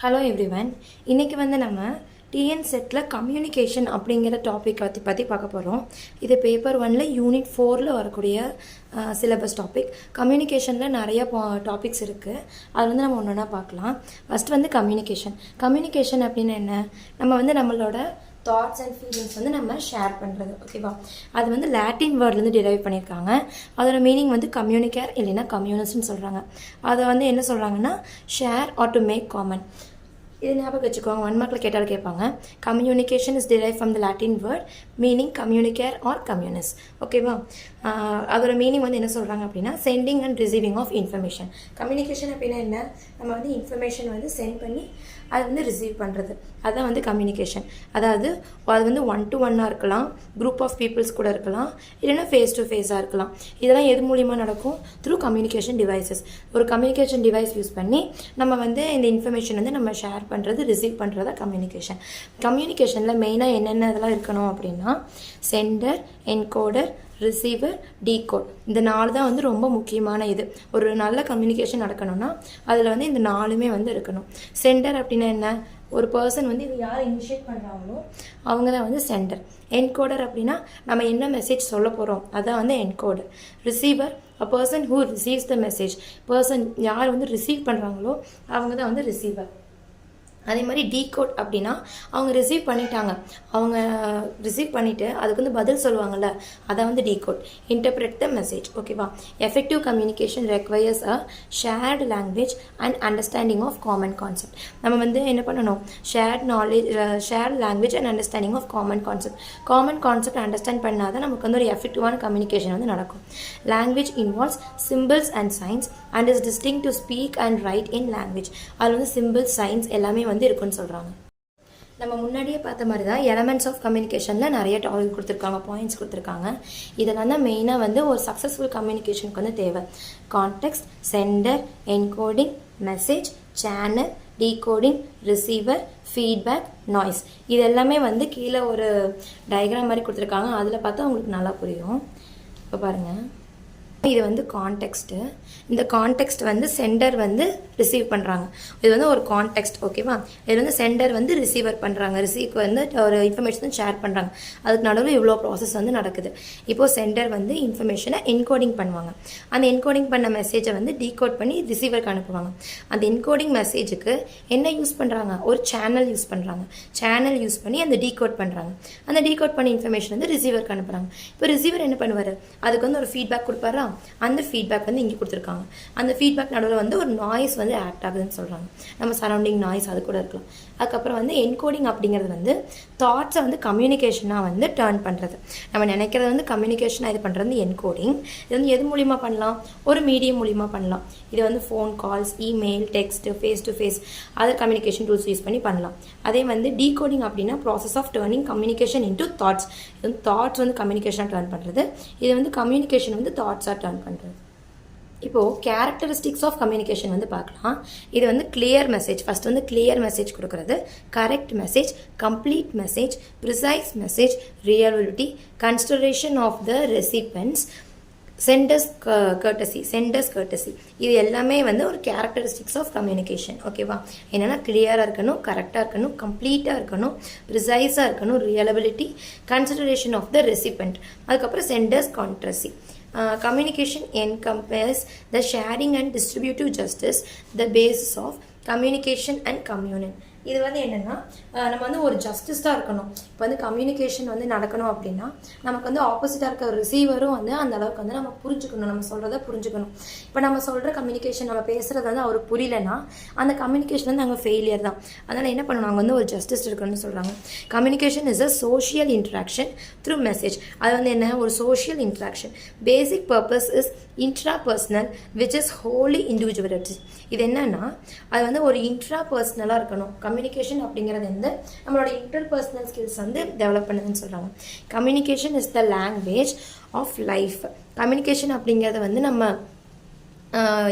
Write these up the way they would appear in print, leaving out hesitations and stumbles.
Hello everyone. இன்றைக்கி நம்ம TN settle communication அப்படிங்கிற டாபிக் பற்றி பார்க்க போகிறோம். இது பேப்பர் 1 யூனிட் 4 வரக்கூடிய சிலபஸ் டாபிக். கம்யூனிகேஷனில் நிறைய டாபிக்ஸ் இருக்குது. அது நம்ம ஒன்று ஒன்றா பார்க்கலாம். ஃபஸ்ட் கம்யூனிகேஷன் அப்படின்னா என்ன? நம்ம நம்மளோட தாட்ஸ் அண்ட் ஃபீலிங்ஸ் நம்ம ஷேர் பண்ணுறது, ஓகேவா? அது லாட்டின் வேர்ட்லேருந்து டிரைவ் பண்ணியிருக்காங்க. அதோட மீனிங் கம்யூனிகேர் இல்லைன்னா கம்யூனிஸ்ட்னு சொல்கிறாங்க. அதை என்ன சொல்கிறாங்கன்னா share or to make common. இது ஞாபகம் வச்சுக்கோங்க, 1 மார்க்கில் கேட்டாலும் கேட்பாங்க. Communication is drive from the Latin word meaning communicare or communist, ஓகேவா? அதோட மீனிங் என்ன சொல்கிறாங்க அப்படின்னா sending and receiving of information. Communication அப்படின்னா என்ன? நம்ம இன்ஃபர்மேஷன் சென்ட் பண்ணி அது ரிசீவ் பண்ணுறது, அதுதான் கம்யூனிகேஷன். அதாவது அது 1-to-1 இருக்கலாம், குரூப் ஆஃப் பீப்புள்ஸ் கூட இருக்கலாம், இல்லைன்னா ஃபேஸ் டு ஃபேஸாக இருக்கலாம். இதெல்லாம் எது மூலிமா நடக்கும்? Through communication devices. ஒரு கம்யூனிகேஷன் டிவைஸ் யூஸ் பண்ணி நம்ம இந்த இன்ஃபர்மேஷன் நம்ம ஷேர் பண்ணுறது, ரிசீவ் பண்ணுறதா கம்யூனிகேஷன். கம்யூனிகேஷனில் மெயினாக என்னென்ன இதெல்லாம் இருக்கணும் அப்படின்னா சென்டர், என்கோடர், ரிசீவர், டீகோட். இந்த 4 தான் ரொம்ப முக்கியமான இது. ஒரு நல்ல கம்யூனிகேஷன் நடக்கணும்னா அதில் இந்த 4மே இருக்கணும். சென்டர் அப்படின்னா என்ன? ஒரு பர்சன் இது யார் இனிஷியேட் பண்ணுறாங்களோ அவங்க தான் சென்டர். என்கோடர் அப்படின்னா நம்ம என்ன மெசேஜ் சொல்ல போகிறோம் அதான் encoder. Receiver, a person who receives the message. Person யார் ரிசீவ் பண்ணுறாங்களோ அவங்க தான் ரிசீவர். அதே மாதிரி டீகோட் அப்படின்னா அவங்க ரிசீவ் பண்ணிட்டாங்க, அவங்க ரிசீவ் பண்ணிவிட்டு அதுக்கு பதில் சொல்லுவாங்கள்ல, அதை டீகோட். இன்டர்பிரட் த மெசேஜ், ஓகேவா? Effective communication requires a shared language and understanding of common concept. நம்ம என்ன பண்ணணும்? Shared knowledge, shared language and understanding of common concept. Common concept understand பண்ணால் தான் நமக்கு ஒரு எஃபெக்டிவான கம்யூனிகேஷன் நடக்கும். Language involves symbols and signs and is distinct to speak and write in language. அதில் சிம்பிள்ஸ், சைன்ஸ் எல்லாமே இருக்குன்னு சொல்கிறாங்க. நம்ம முன்னாடியே பார்த்த மாதிரி தான் எலமெண்ட்ஸ் ஆஃப் கம்யூனிகேஷனில் நிறைய டாபிக் கொடுத்துருக்காங்க, பாயிண்ட்ஸ் கொடுத்துருக்காங்க. இதெல்லாம் தான் மெயினாக ஒரு சக்ஸஸ்ஃபுல் கம்யூனிகேஷனுக்கு தேவை. Context, centre, encoding, message, channel, decoding, receiver, feedback, noise. இது எல்லாமே கீழே ஒரு டயக்ராம் மாதிரி கொடுத்துருக்காங்க. அதில் பார்த்தா உங்களுக்கு நல்லா புரியும். இப்போ பாருங்கள், இது கான்டெக்ஸ்ட்டு. இந்த கான்டெக்ஸ்ட் சென்டர் ரிசீவ் பண்ணுறாங்க. இது ஒரு கான்டெக்ஸ்ட், ஓகேவா? இது சென்டர் ரிசீவர் பண்ணுறாங்க, ரிசீவ் ஒரு இன்ஃபர்மேஷன் ஷேர் பண்ணுறாங்க. அதுக்கு நடுவில் இவ்வளோ ப்ராசஸ் நடக்குது. இப்போது சென்டர் இன்ஃபர்மேஷனை என்கோடிங் பண்ணுவாங்க. அந்த என்கோடிங் பண்ண மெசேஜை டீகோட் பண்ணி ரிசீவருக்கு அனுப்புவாங்க. அந்த என்கோடிங் மெசேஜுக்கு என்ன யூஸ் பண்ணுறாங்க? ஒரு சேனல் யூஸ் பண்ணுறாங்க. சேனல் யூஸ் பண்ணி அந்த டீகோட் பண்ணுறாங்க. அந்த டீகோட் பண்ணி இன்ஃபர்மேஷன் ரிசீவருக்கு அனுப்புகிறாங்க. இப்போ ரிசீவர் என்ன பண்ணுவார்? அதுக்கு ஒரு ஃபீட்பேக் கொடுப்பாரா? அந்த ஃபீட்பேக் இங்கே கொடுத்துருக்காங்க. அந்த ஃபீட்பேக் நடுவில் ஒரு நாய்ஸ் ஆக்ட் ஆகுதுன்னு சொல்கிறாங்க. நம்ம சரௌண்டிங் நாய்ஸ் அது கூட இருக்கலாம். அதுக்கப்புறம் என்கோடிங் அப்படிங்கிறது தாட்ஸை கம்யூனிகேஷனாக டேர்ன் பண்ணுறது. நம்ம நினைக்கிறது கம்யூனிகேஷனாக இது பண்ணுறது என்கோடிங். இது எது மூலிமா பண்ணலாம்? ஒரு மீடியம் மூலிமா பண்ணலாம். இது phone calls, email, text, face to face, other communication tools use பண்ணி பண்ணலாம். அதே டீகோடிங் அப்படின்னா process of turning communication into thoughts. இது தாட்ஸ் கம்யூனிகேஷனாக டேர்ன் பண்ணுறது. இது கம்யூனிகேஷன் தாட்ஸாக டேர்ன் பண்ணுறது. இப்போது கேரக்டரிஸ்டிக்ஸ் ஆஃப் கம்யூனிகேஷன் பார்க்கலாம். இது clear message. First clear message கொடுக்குறது, correct message, complete message, precise message, reality, consideration of the recipients, senders courtesy. இது எல்லாமே ஒரு கேரக்டரிஸ்டிக்ஸ் ஆஃப் கம்யூனிகேஷன், ஓகேவா? என்னென்னா கிளியராக இருக்கணும், கரெக்டாக இருக்கணும், கம்ப்ளீட்டாக இருக்கணும், ப்ரிசைஸாக இருக்கணும், ரியலபிலிட்டி, கன்சிடரேஷன் ஆஃப் த ரெசிபென்ட், அதுக்கப்புறம் centres கர்ட்டசி. Communication encompasses the sharing and distributive justice, the basis of communication and communion. இது என்னென்னா நம்ம ஒரு ஜஸ்டிஸாக இருக்கணும். இப்போ கம்யூனிகேஷன் நடக்கணும் அப்படின்னா நமக்கு ஆப்போசிட்டாக இருக்க ரிசீவரும் அந்த அளவுக்கு நம்ம புரிஞ்சுக்கணும், நம்ம சொல்கிறத புரிஞ்சுக்கணும். இப்போ நம்ம சொல்கிற கம்யூனிகேஷன், நம்ம பேசுகிறது அவருக்கு புரியலன்னா அந்த கம்யூனிகேஷன் அங்கே ஃபெயிலியர் தான். அதனால் என்ன பண்ணணும்? அவங்க ஒரு ஜஸ்டிஸ் இருக்கணும்னு சொல்கிறாங்க. Communication is a social interaction through message. அது என்ன? ஒரு social interaction. Basic purpose is intrapersonal which is wholly individuality. இது என்னன்னா அது ஒரு இன்ட்ராபர்சனலாக இருக்கணும். கம்யூனிகேஷன் அப்படிங்கிறது நம்மளோட இன்டர்பர்சனல் ஸ்கில்ஸ் டெவலப் பண்ணுதுன்னு சொல்கிறாங்க. Communication is the language of life. Communication அப்படிங்கிறது நம்ம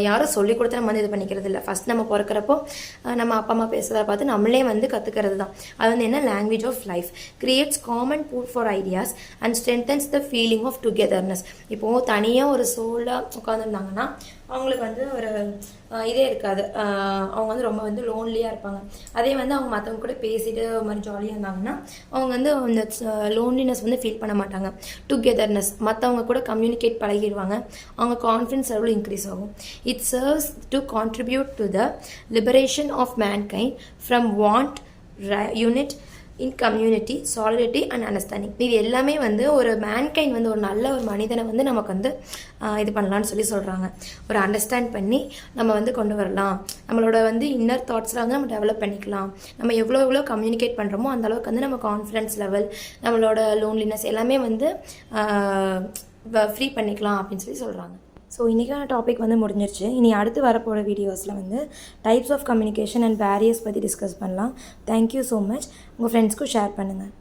யாரும் சொல்லிக் கொடுத்து நம்ம இது பண்ணிக்கிறது இல்லை. ஃபஸ்ட் நம்ம பிறக்கிறப்போ நம்ம அப்பா அம்மா பேசுகிறத பார்த்து நம்மளே கற்றுக்கிறது தான். அது என்ன? Language of life. Creates common pool for ideas and strengthens the feeling of togetherness. இப்போது தனியாக ஒரு சோலாக உட்காந்துருந்தாங்கன்னா அவங்களுக்கு வந்து ஒரு இதே இருக்காது. அவங்க வந்து ரொம்ப வந்து லோன்லியாக இருப்பாங்க. அதே வந்து அவங்க மற்றவங்க கூட பேசிட்டு ஒரு மாதிரி ஜாலியாக இருந்தாங்கன்னா அவங்க வந்து அந்த லோன்லினஸ் வந்து ஃபீல் பண்ண மாட்டாங்க. டுகெதர்னஸ், மற்றவங்க கூட கம்யூனிகேட் பழகிடுவாங்க. அவங்க கான்ஃபிடன்ஸ் லெவல் இன்க்ரீஸ் ஆகும். It serves to contribute to the liberation of mankind from want, unit in community, solidarity and understanding. இது எல்லாமே வந்து ஒரு மேன்கைண்ட் வந்து ஒரு நல்ல ஒரு மனிதனை வந்து நமக்கு வந்து இது பண்ணலான்னு சொல்கிறாங்க. ஒரு அண்டர்ஸ்டாண்ட் பண்ணி நம்ம வந்து கொண்டு வரலாம். நம்மளோட வந்து இன்னர் தாட்ஸில் வந்து நம்ம டெவலப் பண்ணிக்கலாம். நம்ம எவ்வளோ கம்யூனிகேட் பண்ணுறோமோ அந்த அளவுக்கு வந்து நம்ம கான்ஃபிடன்ஸ் லெவல், நம்மளோட லோன்லினஸ் எல்லாமே வந்து ஃப்ரீ பண்ணிக்கலாம் அப்படின்னு சொல்கிறாங்க. ஸோ இன்றைக்கான டாபிக் வந்து முடிஞ்சிருச்சு. இனி அடுத்து வரப்போகிற வீடியோஸில் வந்து types of communication and barriers பற்றி டிஸ்கஸ் பண்ணலாம். Thank you so much. உங்கள் ஃப்ரெண்ட்ஸ்க்கும் ஷேர் பண்ணுங்கள்.